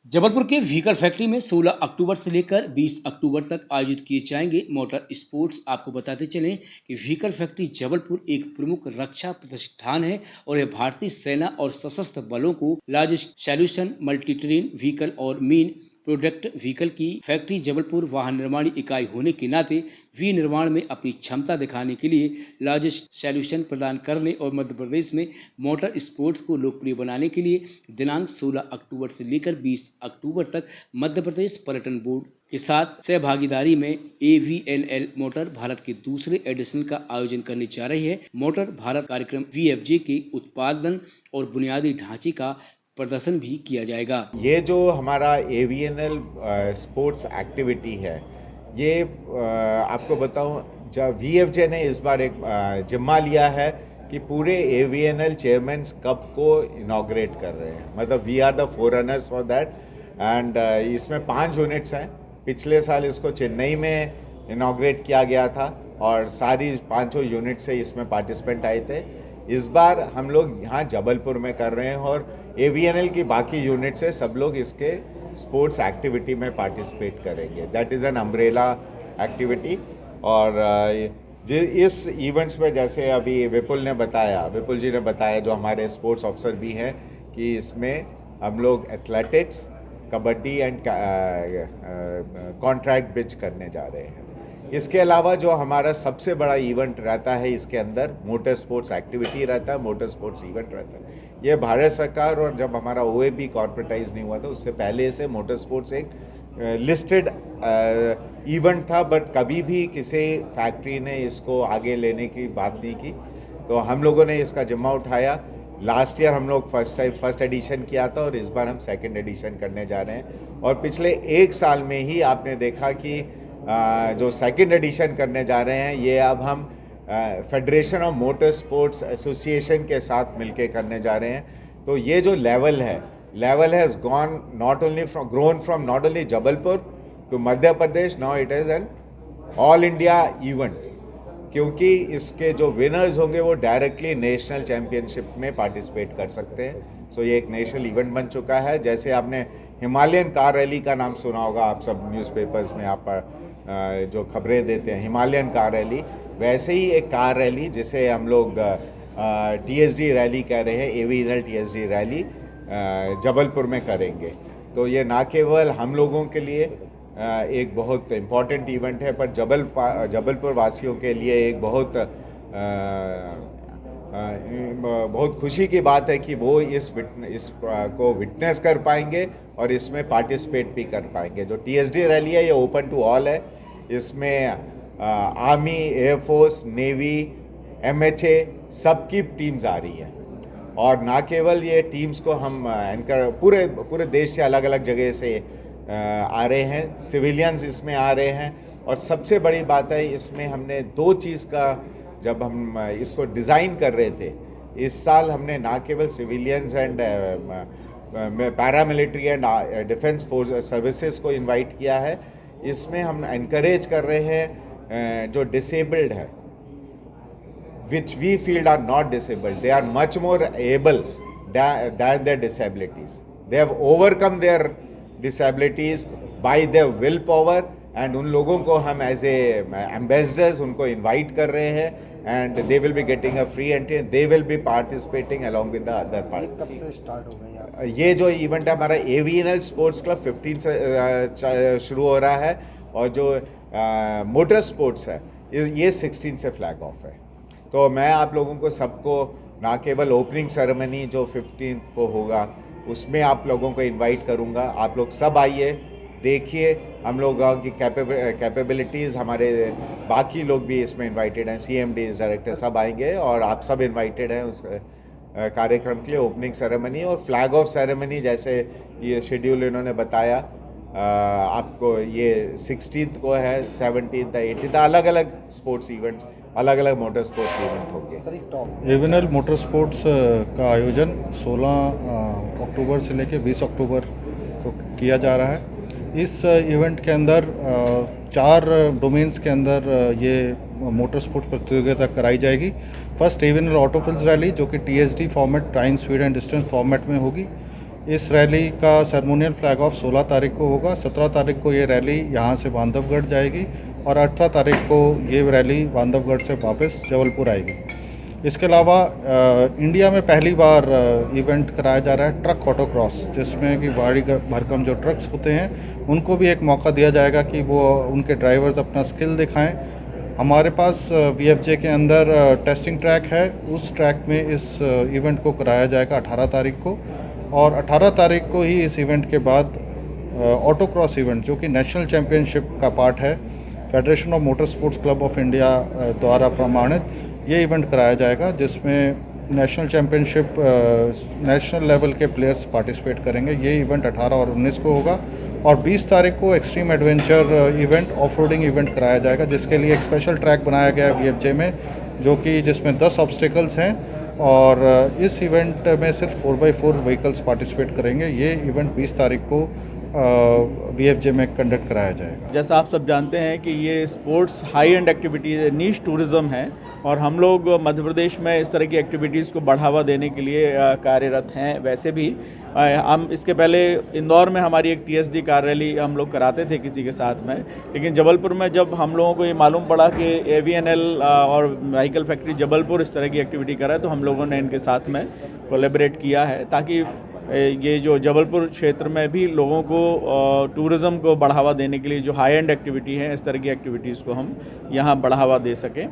जबलपुर के vehicle factory में 16 अक्टूबर से लेकर 20 अक्टूबर तक आयोजित किए जाएंगे मोटर स्पोर्ट्स। आपको बताते चलें कि व्हीकल फैक्ट्री जबलपुर एक प्रमुख रक्षा प्रतिष्ठान है और यह भारतीय सेना और सशस्त्र बलों को large solution multi train vehicle और मेन प्रोडक्ट व्हीकल की फैक्ट्री जबलपुर वाहन निर्माण इकाई होने के नाते विनिर्माण में अपनी क्षमता दिखाने के लिए लार्जेस्ट सॉल्यूशन प्रदान करने और मध्य प्रदेश में मोटर स्पोर्ट्स को लोकप्रिय बनाने के लिए दिनांक 16 अक्टूबर से लेकर 20 अक्टूबर तक मध्य प्रदेश पर्यटन बोर्ड के साथ सहभागीदारी में AVNL मोटर भारत के दूसरे एडिशन का आयोजन करने जा रही है। मोटर भारत कार्यक्रम VFJ के उत्पादन और बुनियादी ढांचे का प्रदर्शन भी किया जाएगा। ये जो हमारा AVNL स्पोर्ट्स एक्टिविटी है, ये आपको बताऊं, जब VFJ ने इस बार एक जिम्मा लिया है कि पूरे AVNL चेयरमैन्स कप को इनॉग्रेट कर रहे हैं। मतलब we are the forerunners for that and इसमें 5 यूनिट्स हैं। पिछले साल इसको चेन्नई में इनॉग्रेट किया गया था और सारी 5 यूनिट से इसमें पार्टिसिपेंट आए थे। इस बार हम लोग यहाँ जबलपुर में कर रहे हैं और AVNL की बाकी यूनिट से सब लोग इसके स्पोर्ट्स एक्टिविटी में पार्टिसिपेट करेंगे। That is an umbrella activity. और इस इवेंट्स में जैसे अभी विपुल जी ने बताया, जो हमारे स्पोर्ट्स ऑफिसर भी हैं, कि इसमें हम लोग एथलेटिक्स, कबड्डी एंड कॉन्ट्रैक्ट बिच करने जा रहे हैं। इसके अलावा जो हमारा सबसे बड़ा इवेंट रहता है, इसके अंदर मोटर स्पोर्ट्स एक्टिविटी रहता है, मोटर स्पोर्ट्स इवेंट रहता है। ये भारत सरकार और जब हमारा OAB कॉर्पोरेटाइज नहीं हुआ था उससे पहले से मोटर स्पोर्ट्स एक लिस्टेड इवेंट था, बट कभी भी किसी फैक्ट्री ने इसको आगे लेने की बात नहीं की। तो हम लोगों ने इसका जिम्मा उठाया। लास्ट ईयर हम लोग फर्स्ट एडिशन किया था और इस बार हम सेकेंड एडिशन करने जा रहे हैं। और पिछले 1 साल में ही आपने देखा कि जो सेकंड एडिशन करने जा रहे हैं, ये अब हम federation of motor sports association के साथ मिलके करने जा रहे हैं। तो ये जो level has grown from not only Jabalpur to Madhya Pradesh, now it is an all India event, क्योंकि इसके जो विनर्स होंगे वो डायरेक्टली नेशनल चैम्पियनशिप में पार्टिसिपेट कर सकते हैं। सो ये एक नेशनल इवेंट बन चुका है। जैसे आपने हिमालयन कार रैली का नाम सुना होगा, आप सब न्यूज़पेपर्स में आप जो खबरें देते हैं, हिमालयन कार रैली, वैसे ही एक कार रैली जिसे हम लोग TSD रैली कह रहे हैं, AVNL TSD रैली जबलपुर में करेंगे। तो ये ना केवल हम लोगों के लिए एक बहुत इम्पॉर्टेंट इवेंट है, पर जबलपुर वासियों के लिए एक बहुत खुशी की बात है कि वो इस को विटनेस कर पाएंगे और इसमें पार्टिसिपेट भी कर पाएंगे। जो TSD रैली है ये ओपन टू ऑल है। इसमें आर्मी, एयरफोर्स, नेवी, MHA सबकी टीम्स आ रही हैं। और ना केवल ये टीम्स को हम एंकर पूरे देश से अलग अलग जगह से आ रहे हैं, सिविलियंस इसमें आ रहे हैं। और सबसे बड़ी बात है, इसमें हमने 2 चीज़ का, जब हम इसको डिज़ाइन कर रहे थे, इस साल हमने ना केवल civilians and paramilitary and defence force services को इनवाइट किया है। इसमें हम एनकरेज कर रहे हैं जो डिसेबल्ड है, which we feel are not disabled. They are much more able than their disabilities. They have overcome their disabilities by their willpower, and उन लोगों को हम एज एम्बेसडर्स उनको इनवाइट कर रहे हैं, and they will be getting a free entry and they will be participating along with the other parties. कब से स्टार्ट हो गया? ये जो इवेंट है हमारा AVNL स्पोर्ट्स क्लब 15 से शुरू हो रहा है, और जो मोटर स्पोर्ट्स है ये 16 से फ्लैग ऑफ है। तो मैं आप लोगों को सबको, ना केवल ओपनिंग सेरेमनी जो 15 को होगा उसमें आप लोगों को इनवाइट करूंगा। आप लोग सब आइए, देखिए हम लोगों की कैपेबिलिटीज़। हमारे बाकी लोग भी इसमें इनवाइटेड हैं, CMDs, डायरेक्टर सब आएंगे और आप सब इनवाइटेड हैं उस कार्यक्रम के लिए। ओपनिंग सेरेमनी और फ्लैग ऑफ सेरेमनी जैसे ये शेड्यूल इन्होंने बताया आपको, ये 16 को है, 17, 18, अलग अलग स्पोर्ट्स इवेंट्स, अलग अलग मोटर स्पोर्ट्स इवेंट होंगे। AVNL मोटर स्पोर्ट्स का आयोजन 16 अक्टूबर से लेकर 20 अक्टूबर को किया जा रहा है। इस इवेंट के अंदर 4 डोमेन्स के अंदर ये मोटर स्पोर्ट्स प्रतियोगिता कराई जाएगी। फर्स्ट AVNL ऑटोफिल्स रैली, जो कि TSD format, time speed and distance format में होगी। इस रैली का सेरेमोनियल फ्लैग ऑफ 16 तारीख को होगा। 17 तारीख को ये रैली यहाँ से बांधवगढ़ जाएगी और 18 तारीख को ये रैली बांधवगढ़ से वापस जबलपुर आएगी। इसके अलावा इंडिया में पहली बार इवेंट कराया जा रहा है ट्रक ऑटोक्रॉस, जिसमें कि भारी भरकम जो ट्रक्स होते हैं उनको भी एक मौका दिया जाएगा कि वो उनके ड्राइवर्स अपना स्किल दिखाएं। हमारे पास VFJ के अंदर टेस्टिंग ट्रैक है, उस ट्रैक में इस इवेंट को कराया जाएगा 18 तारीख को। और 18 तारीख को ही इस इवेंट के बाद ऑटोक्रॉस इवेंट, जो कि नेशनल चैम्पियनशिप का पार्ट है, federation of motor sports club of India द्वारा प्रमाणित ये इवेंट कराया जाएगा, जिसमें नेशनल चैम्पियनशिप नेशनल लेवल के प्लेयर्स पार्टिसिपेट करेंगे। ये इवेंट 18 और 19 को होगा। और 20 तारीख को extreme adventure event, off roading event कराया जाएगा, जिसके लिए एक स्पेशल ट्रैक बनाया गया है VFJ में, जो कि जिसमें 10 ऑब्स्टिकल्स हैं। और इस इवेंट में सिर्फ 4x4 व्हीकल्स पार्टिसिपेट करेंगे। ये इवेंट 20 तारीख को VFJ में कंडक्ट कराया जाएगा। जैसा आप सब जानते हैं कि ये sports high and activities, niche tourism है और हम लोग मध्य प्रदेश में इस तरह की एक्टिविटीज़ को बढ़ावा देने के लिए कार्यरत हैं। वैसे भी हम इसके पहले इंदौर में हमारी एक TSD कार रैली हम लोग कराते थे किसी के साथ में, लेकिन जबलपुर में जब हम लोगों को ये मालूम पड़ा कि AVNL और व्हीकल फैक्ट्री जबलपुर इस तरह की एक्टिविटी कर रहा है, तो हम लोगों ने इनके साथ में कोलैबोरेट किया है, ताकि ये जो जबलपुर क्षेत्र में भी लोगों को टूरिज़्म को बढ़ावा देने के लिए जो हाई एंड एक्टिविटी है, इस तरह की एक्टिविटीज़ को हम यहाँ बढ़ावा दे सकें।